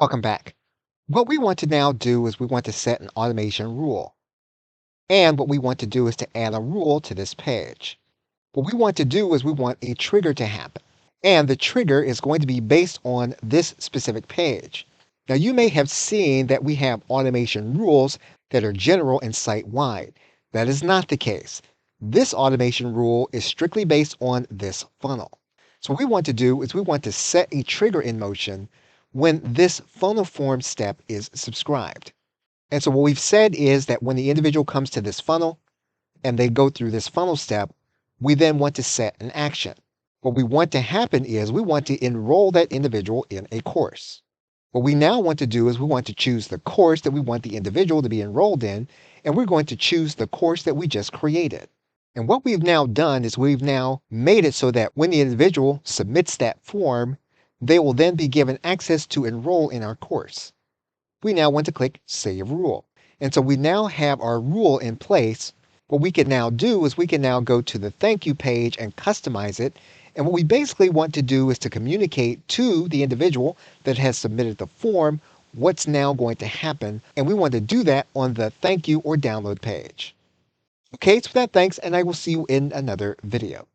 Welcome back. What we want to now do is we want to set an automation rule. And what we want to do is to add a rule to this page. What we want to do is we want a trigger to happen. And the trigger is going to be based on this specific page. Now you may have seen that we have automation rules that are general and site-wide. That is not the case. This automation rule is strictly based on this funnel. So what we want to do is we want to set a trigger in motion when this funnel form step is subscribed. And so what we've said is that when the individual comes to this funnel and they go through this funnel step, we then want to set an action. What we want to happen is we want to enroll that individual in a course. What we now want to do is we want to choose the course that we want the individual to be enrolled in, and we're going to choose the course that we just created. And what we've now done is we've now made it so that when the individual submits that form, they will then be given access to enroll in our course. We now want to click Save Rule. And so we now have our rule in place. What we can now do is we can now go to the thank you page and customize it. And what we basically want to do is to communicate to the individual that has submitted the form what's now going to happen. And we want to do that on the thank you or download page. Okay, so with that, thanks, and I will see you in another video.